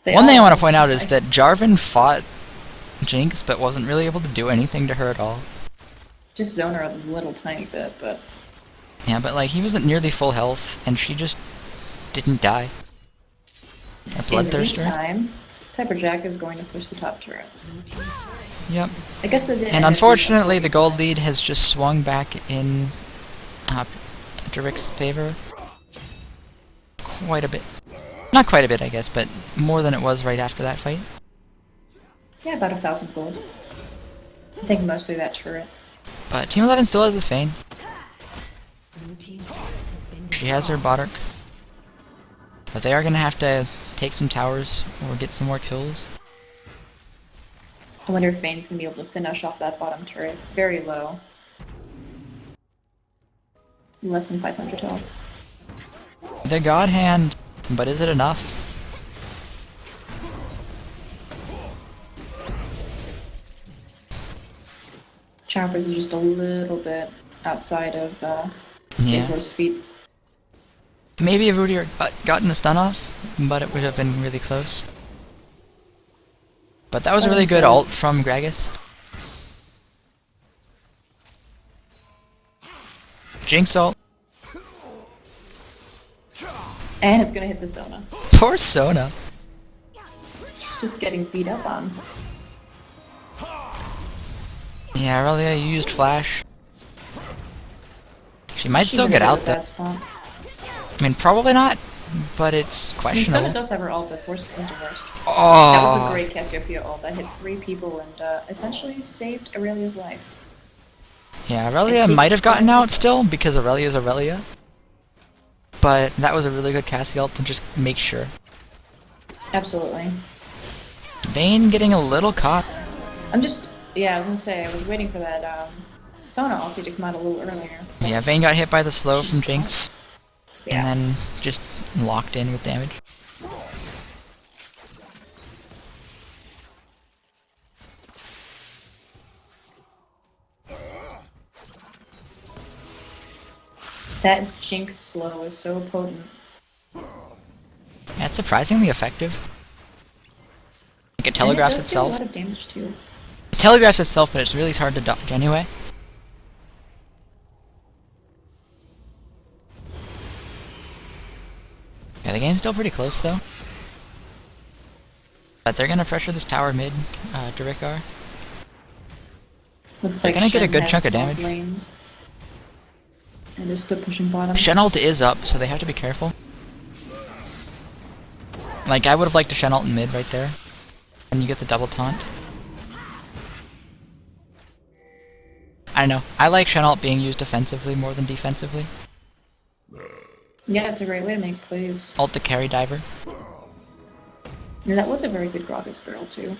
One thing I want to point out is that Jarvan fought Jinx, but wasn't really able to do anything to her at all. Just zone her a little tiny bit, but... Yeah, but like, he was at nearly full health, and she just didn't die. A bloodthirster. In the meantime, Pepper Jack is going to push the top turret. Yep. I guess they didn't. And unfortunately, the gold lead has just swung back in deRick's favor. Quite a bit. Not quite a bit, I guess, but more than it was right after that fight. Yeah, about 1,000 gold. I think mostly that turret. But Team 11 still has his Vayne. She has her Boddark. But they are going to have to take some towers or get some more kills. I wonder if Vayne's going to be able to finish off that bottom turret. It's very low. Less than 500 health. The God Hand, but is it enough? Chompers is just a little bit outside of Yeah. Horse feet. Maybe if Rudy had gotten a stun off, but it would have been really close. But that was a really good ult from Gragas. Jinx ult. And it's gonna hit the Sona. Poor Sona. Just getting beat up on. Yeah, Aurelia used flash. She might still get out though. I mean, probably not, but it's questionable. Sona does have her ult, but worst comes to worst. Oh. That was a great Cassiopeia ult that hit 3 people and essentially saved Aurelia's life. Yeah, Aurelia might have gotten out still, because Aurelia's Aurelia. But that was a really good Cassie ult to just make sure. Absolutely. Vayne getting a little caught. Yeah, I was gonna say, I was waiting for that Sona ulti to come out a little earlier. Yeah, Vayne got hit by the slow from Jinx. Yeah. And then just locked in with damage. That Jinx slow is so potent. Yeah, it's surprisingly effective. Like, it telegraphs itself. A lot of damage too. It telegraphs itself, but it's really hard to dodge anyway. Yeah, the game's still pretty close though. But they're gonna pressure this tower mid, deRick are. Looks They're like gonna get a Shen good has chunk of small damage. lanes. And they're still pushing bottom. Shen ult is up, so they have to be careful. Like, I would have liked to Shen ult in mid right there. And you get the double taunt. I don't know. I like Shen ult being used offensively more than defensively. Yeah, it's a great way to make plays. Ult the carry diver. And that was a very good Gragas girl too.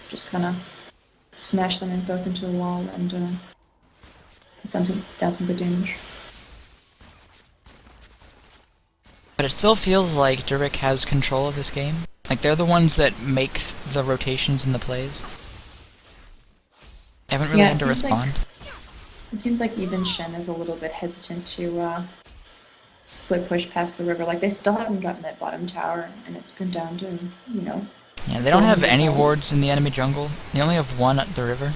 Just kind of smash them in both into the wall and down some good damage. But it still feels like deRick has control of this game. Like, they're the ones that make the rotations and the plays. They haven't really had to respond. It seems like even Shen is a little bit hesitant to split push past the river. Like, they still haven't gotten that bottom tower, and it's been down to, you know... Yeah, they don't have any wards in the enemy jungle. They only have one at the river.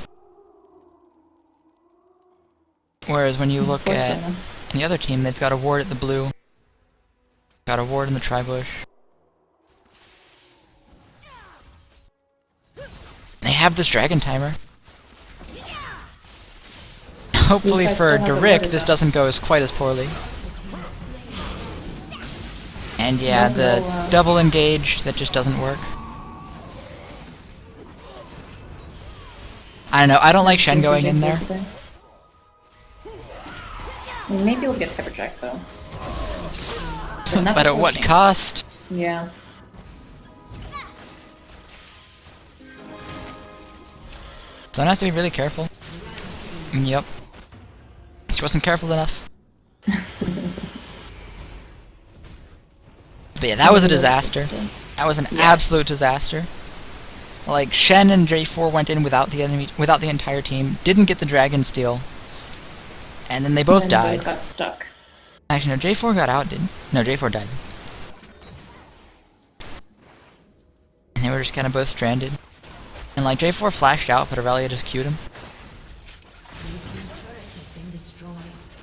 Whereas when you look at the other team, they've got a ward at the blue. Got a ward in the tri-bush. They have this dragon timer. Hopefully for deRick, this doesn't go quite as poorly. And yeah, the double engage, that just doesn't work. I don't know, I don't like Shen going in there. Maybe we'll get Pepper Jack though. But at what cost? Yeah. Someone has to be really careful. Yep. She wasn't careful enough. But yeah, that was a disaster. That was an absolute disaster. Like, Shen and J4 went in without the entire team, didn't get the dragon steal, and then they both died. They got stuck. Actually, no, J4 got out, didn't? No, J4 died. And they were just kind of both stranded. And like J4 flashed out, but Aurelia just queued him.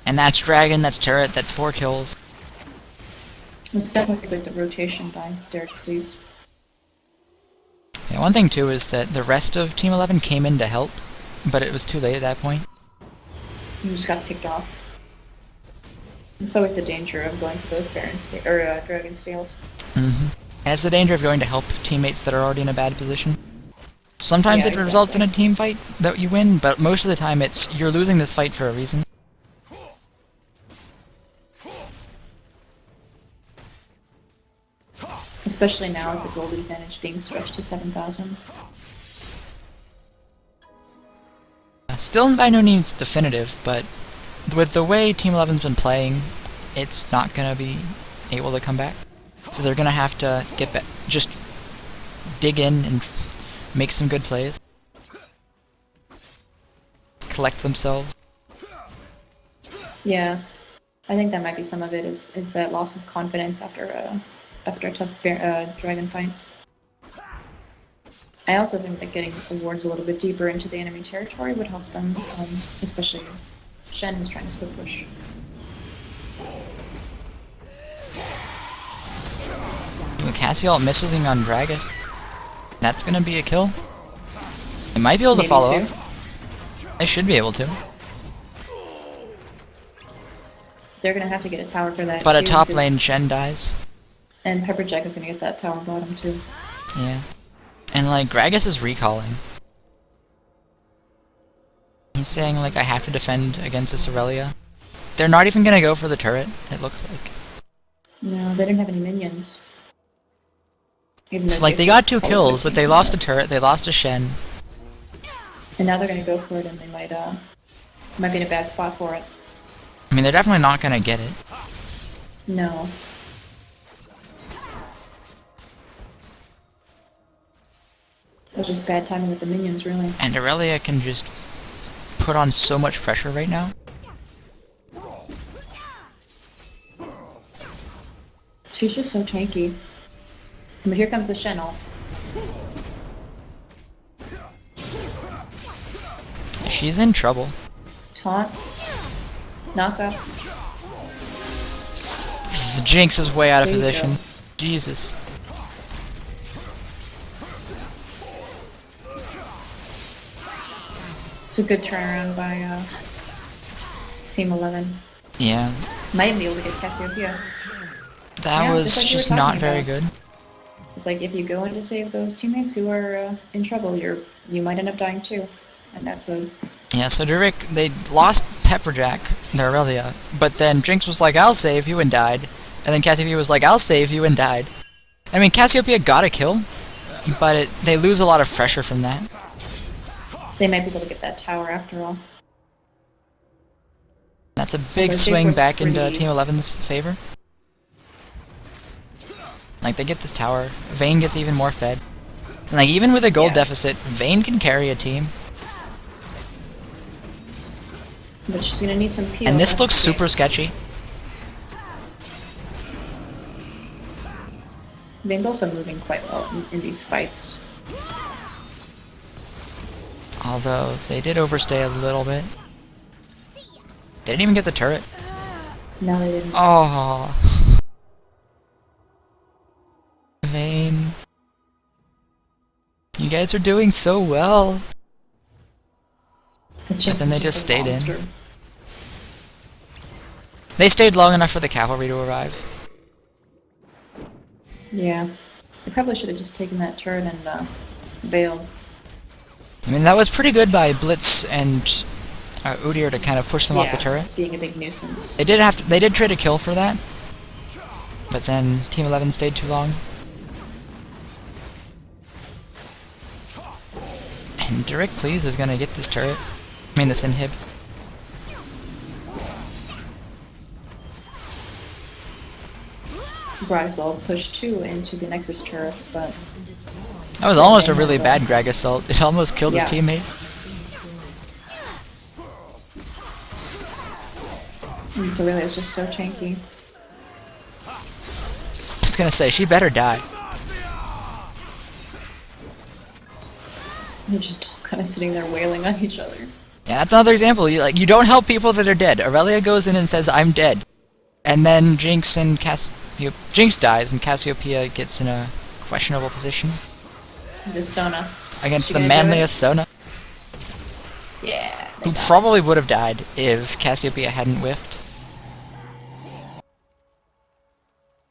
And that's Dragon, that's Turret, that's 4 kills. It's definitely like the rotation by deRick, please. Yeah, one thing too is that the rest of Team 11 came in to help, but it was too late at that point. You just got picked off. It's always the danger of going for those Dragon Stales. And it's the danger of going to help teammates that are already in a bad position. Sometimes it results in a team fight that you win, but most of the time it's you're losing this fight for a reason. Especially now with the gold advantage being stretched to 7,000. Still by no means definitive, but with the way Team 11's been playing, it's not gonna be able to come back. So they're gonna have to get back, just dig in and make some good plays. Collect themselves. Yeah, I think that might be some of it. Is that loss of confidence after a tough dragon fight. I also think that getting the wards a little bit deeper into the enemy territory would help them, especially Shen is trying to split push. With Cassiel missing on Gragas, that's gonna be a kill. They might be able to follow up. They should be able to. They're gonna have to get a tower for that. But a top lane Shen dies. And Pepperjack is gonna get that tower bottom too. Yeah. And like Gragas is recalling. He's saying like I have to defend against this Aurelia. They're not even gonna go for the turret, it looks like. No, they didn't have any minions. It's like they got 2 kills, but they lost a turret, they lost a Shen. And now they're gonna go for it and they might be in a bad spot for it. I mean, they're definitely not gonna get it. No. It was just bad timing with the minions, really. And Aurelia can just put on so much pressure right now. She's just so tanky. But here comes the Shen ult. She's in trouble. Taunt. Knock up. The Jinx is way out of There you position. go. Jesus. It's a good turnaround by Team 11. Yeah. Might even be able to get Cassiopeia. That Yeah, was just like we were just not talking very about. good. It's like if you go in to save those teammates who are in trouble, you might end up dying too. And that's a... Yeah, so deRick, they lost Pepperjack, their Aurelia, but then Jinx was like, I'll save you, and died. And then Cassiopeia was like, I'll save you, and died. I mean, Cassiopeia got a kill, but they lose a lot of pressure from that. They might be able to get that tower after all. That's a big Their swing Jinx was back into pretty- Team 11's favor. Like, they get this tower, Vayne gets even more fed. And like, even with a gold deficit, Vayne can carry a team. But she's gonna need some peel. And this that's looks the super case. sketchy. Vayne's also moving quite well in these fights. Although, they did overstay a little bit. They didn't even get the turret. No, they didn't. Oh. Vayne. You guys are doing so well. But then they just a stayed in. monster. They stayed long enough for the cavalry to arrive. Yeah. They probably should have just taken that turret and bailed. I mean, that was pretty good by Blitz and Udyr to kind of push them off the turret. Being a big nuisance. They did trade a kill for that, but then Team 11 stayed too long. And deRick, please, is gonna get this turret. I mean, this inhib. Gragasol pushed 2 into the Nexus turrets, but That was almost a really bad Gragas ult. It almost killed his Yeah. teammate. and so really it's just so tanky. I was gonna say, she better die. They're just all kind of sitting there wailing on each other. Yeah, that's another example. You don't help people that are dead. Aurelia goes in and says, "I'm dead," and then Jinx dies, and Cassiopeia gets in a questionable position The Sona. against She the gonna do manliest Sona, Yeah. who probably would have died if Cassiopeia hadn't whiffed.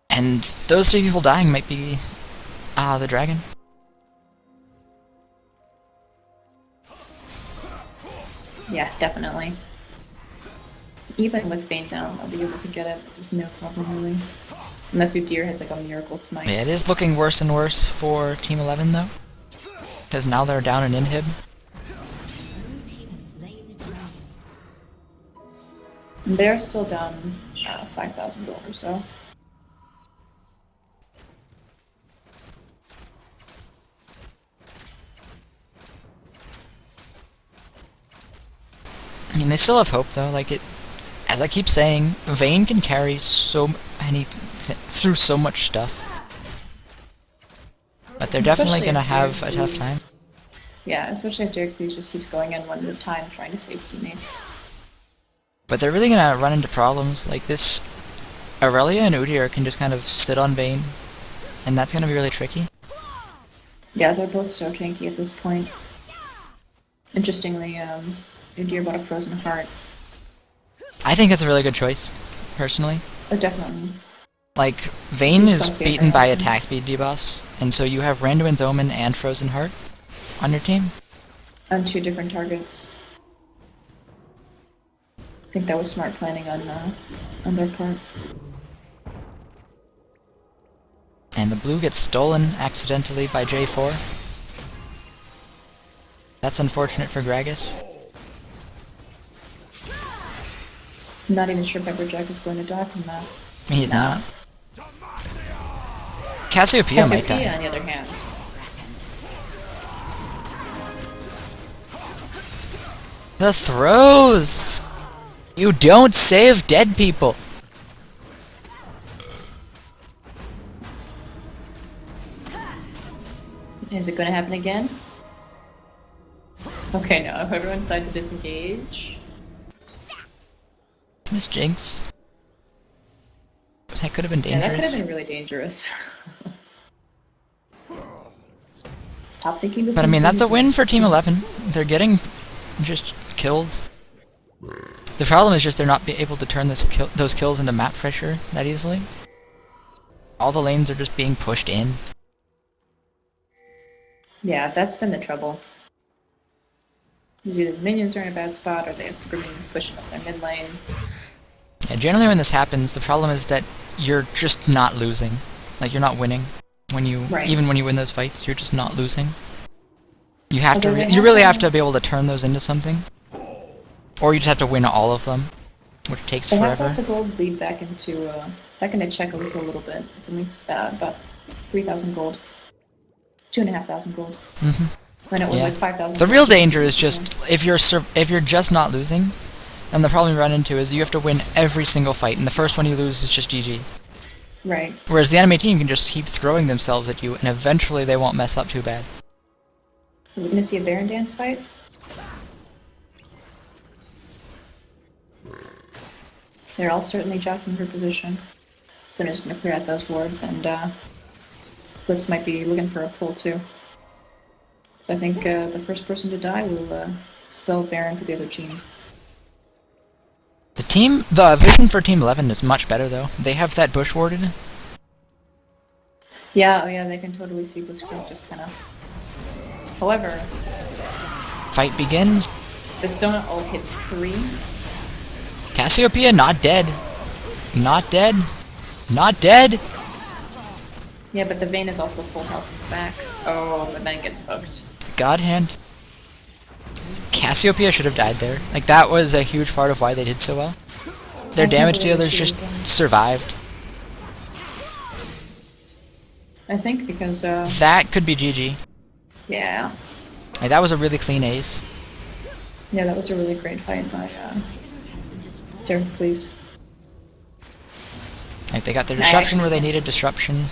And those three people dying might be the dragon. Yeah, definitely. Even with Vayne down, I'll be able to get it with no problem really. Unless Udyr has like a miracle smite. Yeah, it is looking worse and worse for Team 11 though, because now they're down an inhib. They're still down 5,000 gold or so. I mean, they still have hope though. Like as I keep saying, Vayne can carry so many through so much stuff, but they're definitely gonna have a tough time. Yeah, especially if deRick just keeps going in one at a time trying to save teammates. But they're really gonna run into problems like this. Aurelia and Udyr can just kind of sit on Vayne, and that's gonna be really tricky. Yeah, they're both so tanky at this point. Interestingly, Udyr bought a frozen heart. I think that's a really good choice, personally. Oh, definitely. Like, Vayne He's is so beaten by favorite. attack speed debuffs, and so you have Randuin's Omen and Frozen Heart on your team. On two different targets. I think that was smart planning on their part. And the blue gets stolen accidentally by J4. That's unfortunate for Gragas. I'm not even sure Pepperjack is going to die from that. He's not. Cassiopeia might Cassiopeia, die. on the other hand. The throws! You don't save dead people! Is it going to happen again? Okay, no. If everyone decides to disengage... Miss Jinx. That could have been Yeah, that could dangerous. have been really dangerous. Stop thinking this But I is mean, that's a easy. win for Team 11. They're getting just kills. The problem is just they're not able to turn those kills into map pressure that easily. All the lanes are just being pushed in. Yeah, that's been the trouble. Either the minions are in a bad spot, or they have super minions pushing up their mid lane. Yeah, generally when this happens, the problem is that you're just not losing. Like, you're not winning. Even when you win those fights, you're just not losing. You have to. You really have to be able to turn those into something, or you just have to win all of them, which takes They forever. have let the gold bleed back into check a little bit. It's only about 3,000 gold, 2,500 gold. When it was like 5,000. The real danger is just if you're just not losing, and the problem you run into is you have to win every single fight, and the first one you lose is just GG. Right. Whereas the enemy team can just keep throwing themselves at you, and eventually they won't mess up too bad. Are we gonna see a Baron Dance fight? They're all certainly jockeying for position. So I'm just gonna clear out those wards, and Blitz might be looking for a pull too. So I think the first person to die will spell Baron for the other team. The vision for Team 11 is much better though. They have that bush warded. Yeah, oh yeah, they can totally see Blitzcrank just kind of. However, Fight begins. the Sona ult hits 3. Cassiopeia not dead. Not dead. Not dead. Yeah, but the Vayne is also full health back. Oh, but then it gets hooked. God hand. Cassiopeia should have died there. Like, that was a huge part of why they did so well. Their damage dealers just survived. I think because That could be GG. yeah. Like, that was a really clean ace. Yeah, that was a really great fight by deRick, please. Like, they got their disruption where they needed disruption.